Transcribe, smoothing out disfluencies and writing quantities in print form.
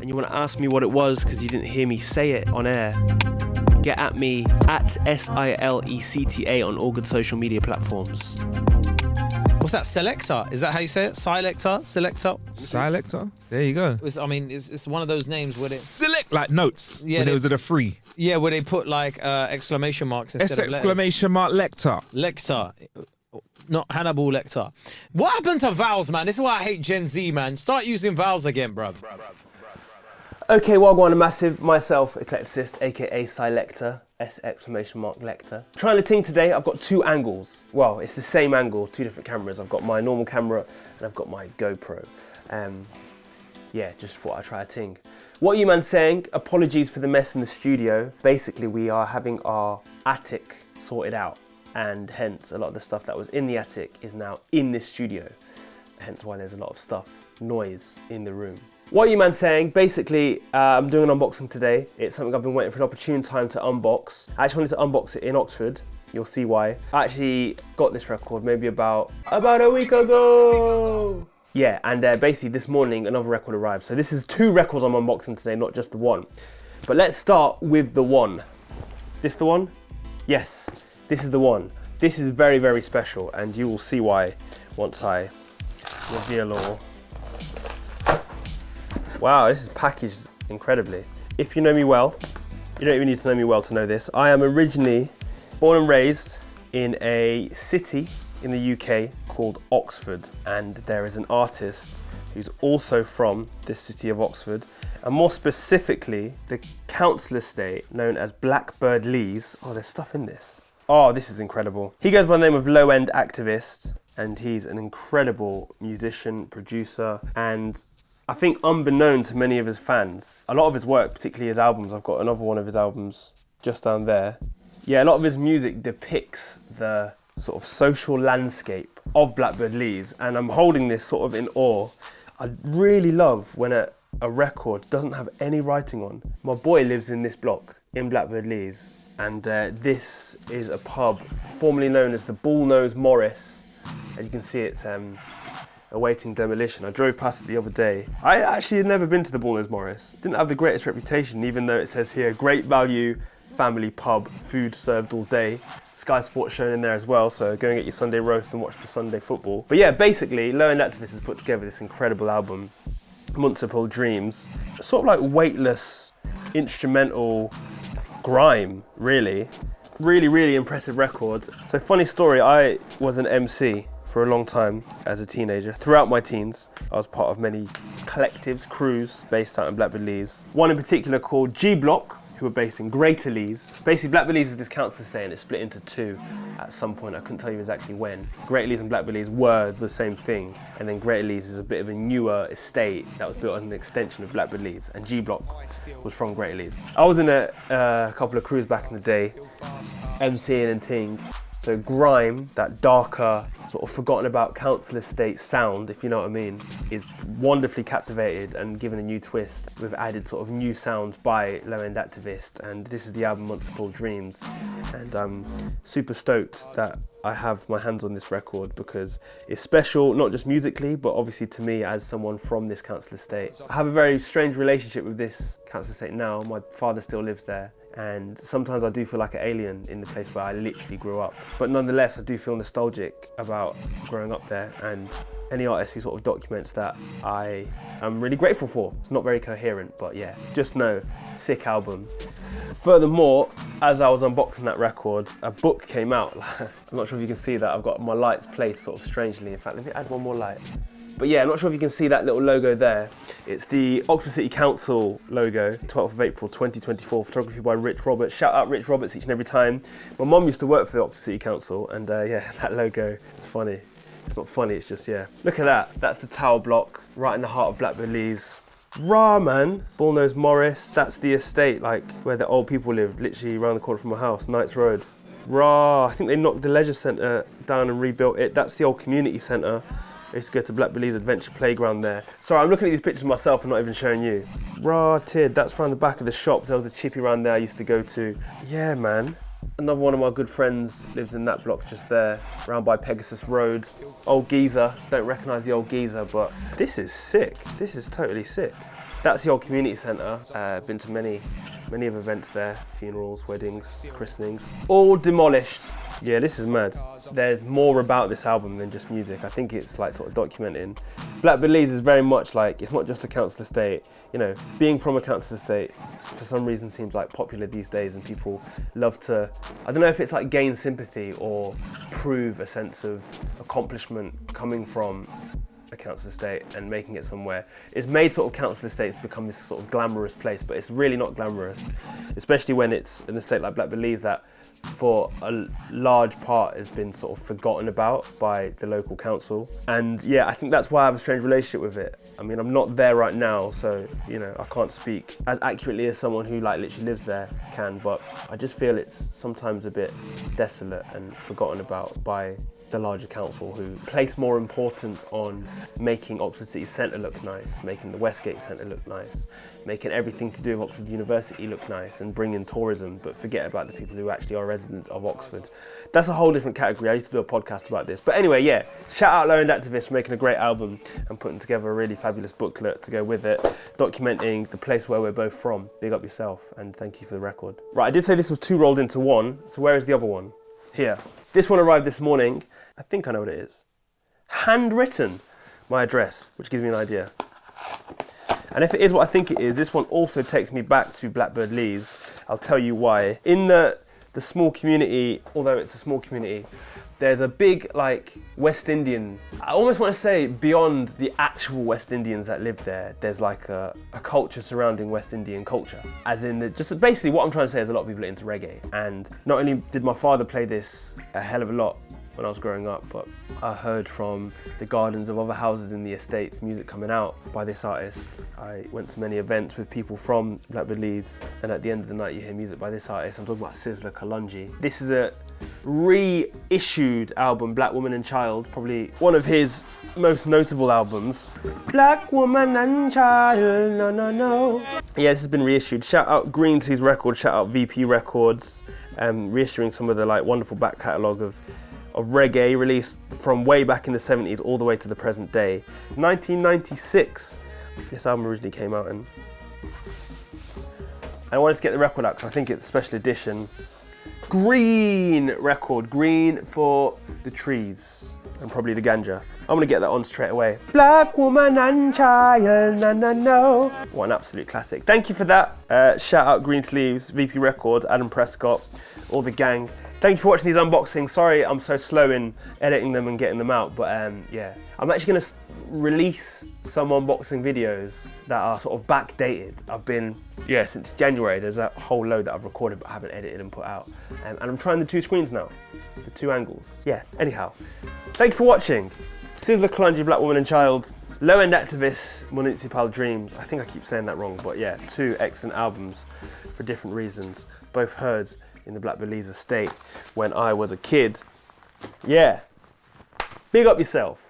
and you want to ask me what it was because you didn't hear me say it on air, get at me at SILECTA on all good social media platforms. What's that? Selector? Is that how you say it? Selector? There you go. It's one of those names where they Select like notes. Yeah, when it was at a free. Yeah, where they put like exclamation marks instead of letters. Exclamation mark Lecter. Lecter. Not Hannibal Lecter. What happened to vowels, man? This is why I hate Gen Z, man. Start using vowels again, bruv. Okay, well, go on, a massive, myself, eclecticist, aka Silector, lector. Trying to ting today, I've got two angles. Well, it's the same angle, two different cameras. I've got my normal camera and I've got my GoPro. Yeah, just thought I'd try a ting. What are you man saying? Apologies for the mess in the studio. Basically, we are having our attic sorted out, and hence a lot of the stuff that was in the attic is now in this studio. Hence why there's a lot of noise in the room. What are you man saying? Basically, I'm doing an unboxing today. It's something I've been waiting for an opportune time to unbox. I actually wanted to unbox it in Oxford. You'll see why. I actually got this record maybe about a week ago. Yeah, and basically this morning another record arrived. So this is two records I'm unboxing today, not just the one. But let's start with the one. This the one? Yes, this is the one. This is very, very special, and you will see why once I reveal all. Wow, this is packaged incredibly. If you know me well, you don't even need to know me well to know this. I am originally born and raised in a city in the UK called Oxford, and there is an artist who's also from this city of Oxford, and more specifically, the council estate known as Blackbird Leys. Oh, there's stuff in this. Oh, this is incredible. He goes by the name of Low End Activist, and he's an incredible musician, producer, and I think unbeknown to many of his fans, a lot of his work, particularly his albums, I've got another one of his albums just down there. Yeah, a lot of his music depicts the sort of social landscape of Blackbird Leys, and I'm holding this sort of in awe. I really love when a record doesn't have any writing on. My boy lives in this block in Blackbird Leys, and this is a pub formerly known as the Bullnose Morris. As you can see, it's awaiting demolition. I drove past it the other day. I actually had never been to the Bullnose Morris. Didn't have the greatest reputation, even though it says here, great value, family pub, food served all day. Sky Sports shown in there as well, so go and get your Sunday roast and watch the Sunday football. But yeah, basically, Low End Activist has put together this incredible album, Municipal Dreams. Sort of like weightless, instrumental grime, really. Really, really impressive record. So funny story, I was an MC for a long time as a teenager. Throughout my teens, I was part of many collectives, crews based out in Blackbird Leys. One in particular called G Block, who were based in Greater Leys. Basically, Blackbird Leys is this council estate and it's split into two at some point. I couldn't tell you exactly when. Greater Leys and Blackbird Leys were the same thing, and then Greater Leys is a bit of a newer estate that was built as an extension of Blackbird Leys, and G Block was from Greater Leys. I was in a couple of crews back in the day, MCing and ting. So grime, that darker, sort of forgotten about council estate sound, if you know what I mean, is wonderfully captivated and given a new twist with added sort of new sounds by Low End Activist. And this is the album Municipal Dreams. And I'm super stoked that I have my hands on this record because it's special, not just musically, but obviously to me as someone from this council estate. I have a very strange relationship with this council estate now. My father still lives there. And sometimes I do feel like an alien in the place where I literally grew up. But nonetheless, I do feel nostalgic about growing up there, and any artist who sort of documents that I am really grateful for. It's not very coherent, but yeah, just know, sick album. Furthermore, as I was unboxing that record, a book came out. I'm not sure if you can see that. I've got my lights placed sort of strangely. In fact, let me add one more light. But yeah, I'm not sure if you can see that little logo there. It's the Oxford City Council logo, 12th of April 2024, photography by Rich Roberts. Shout out Rich Roberts each and every time. My mum used to work for the Oxford City Council, and yeah, that logo is funny. It's not funny, it's just, yeah. Look at that, that's the tower block, right in the heart of Blackbird Leys. Rah, man, Bullnose Morris, that's the estate, like, where the old people lived, literally around the corner from my house, Knights Road. Rah, I think they knocked the leisure centre down and rebuilt it. That's the old community centre. I used to go to Blackbird Leys Adventure Playground there. Sorry, I'm looking at these pictures myself and not even showing you. Rah, tid, that's around the back of the shops. There was a chippy around there I used to go to. Yeah, man. Another one of my good friends lives in that block just there, around by Pegasus Road. Old geezer, don't recognise the old geezer, but this is sick. This is totally sick. That's the old community centre. Been to many of events there, funerals, weddings, christenings. All demolished. Yeah, this is mad. There's more about this album than just music. I think it's like sort of documenting. Blackbird Leys is very much like, it's not just a council estate. You know, being from a council estate for some reason seems like popular these days, and people love to, I don't know if it's like gain sympathy or prove a sense of accomplishment coming from a council estate and making it somewhere. It's made sort of council estates become this sort of glamorous place, but it's really not glamorous, especially when it's an estate like Blackbird Leys that for a large part has been sort of forgotten about by the local council. And yeah, I think that's why I have a strange relationship with it. I mean, I'm not there right now, so you know, I can't speak as accurately as someone who like literally lives there can, but I just feel it's sometimes a bit desolate and forgotten about by the larger council, who place more importance on making Oxford City Centre look nice, making the Westgate Centre look nice, making everything to do with Oxford University look nice and bring in tourism, but forget about the people who actually are residents of Oxford. That's a whole different category. I used to do a podcast about this. But anyway, yeah, shout out Low End Activists for making a great album and putting together a really fabulous booklet to go with it, documenting the place where we're both from. Big up yourself, and thank you for the record. Right, I did say this was 2 rolled into 1, so where is the other one? Here. This one arrived this morning. I think I know what it is. Handwritten, my address, which gives me an idea. And if it is what I think it is, this one also takes me back to Blackbird Leys. I'll tell you why. In the small community, although it's a small community, there's a big like West Indian, I almost want to say beyond the actual West Indians that live there, there's like a culture surrounding West Indian culture. As in, just basically what I'm trying to say is a lot of people are into reggae. And not only did my father play this a hell of a lot when I was growing up, but I heard from the gardens of other houses in the estates music coming out by this artist. I went to many events with people from Blackbird Leys, and at the end of the night you hear music by this artist. I'm talking about Sizzla Kalonji. This is a reissued album, Black Woman and Child, probably one of his most notable albums. Black Woman and Child, no, no, no. Yeah, this has been reissued. Shout out Greentea's record, shout out VP Records, reissuing some of the like wonderful back catalogue of reggae released from way back in the 70s all the way to the present day. 1996, this album originally came out in. I wanted to get the record out because I think it's a special edition. Green record, green for the trees and probably the ganja. I'm gonna get that on straight away. Black Woman and Child, na na no. What an absolute classic. Thank you for that. Shout out Green Sleeves, VP Records, Adam Prescott, all the gang. Thank you for watching these unboxings. Sorry I'm so slow in editing them and getting them out, but yeah. I'm actually gonna release some unboxing videos that are sort of backdated. I've been, since January, there's a whole load that I've recorded but haven't edited and put out. And I'm trying the 2 screens now, the 2 angles. Yeah, anyhow. Thank you for watching. Sizzla Kalonji, Black Woman and Child, Low End Activists, Municipal Dreams. I think I keep saying that wrong, but yeah, 2 excellent albums for different reasons. Both heard in the Blackbird Leys estate when I was a kid. Yeah, big up yourself.